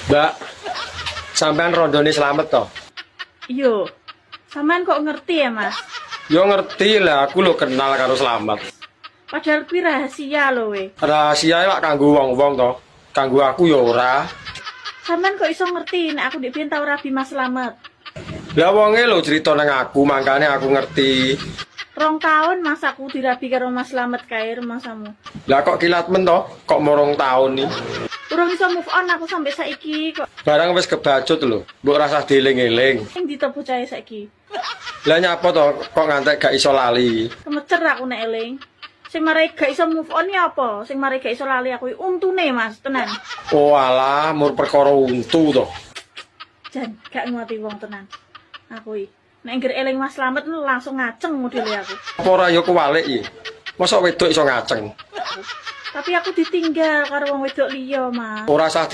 Mbak, sampean rondone slamet toh? Yo, sampean kok ngerti ya, Mas? Yo ngerti lah, aku lo kenal karo Slamet. Padahal kuwi rahasia lho we. Rahasia lak kanggo wong-wong toh. Kanggo aku yo ora. Sampean kok iso ngerti nek aku ndek biyen tau rabi Mas Slamet. Lah wonge lho cerita nang aku, makane aku ngerti. 2 tahun Mas aku dirabi karo Mas Slamet kae rumahmu. Lah kok kilat men toh? Kok morong tahun nih? Urung iso move on aku sampai saiki kok. Barang wis kebacut lho, mbok rasah dieling-eling. Sing ditopo cahe saiki. Lah nyapa toh kok ngantek gak iso lali? Kemecer aku nek eling. Sing marai gak iso move on ya apa? Sing marai gak iso lali aku untune Mas, tenan. Oh alah, mur perkara untu toh. Jan, gak ngerti wong tenan. Aku iki nek ngger eling Mas Slamet langsung ngaceng modele aku. Apa ora yo kewalik iki? Mosok wedok iso ngaceng? Tapi aku ditinggal karo wong wedok liya, Mas. Ora sah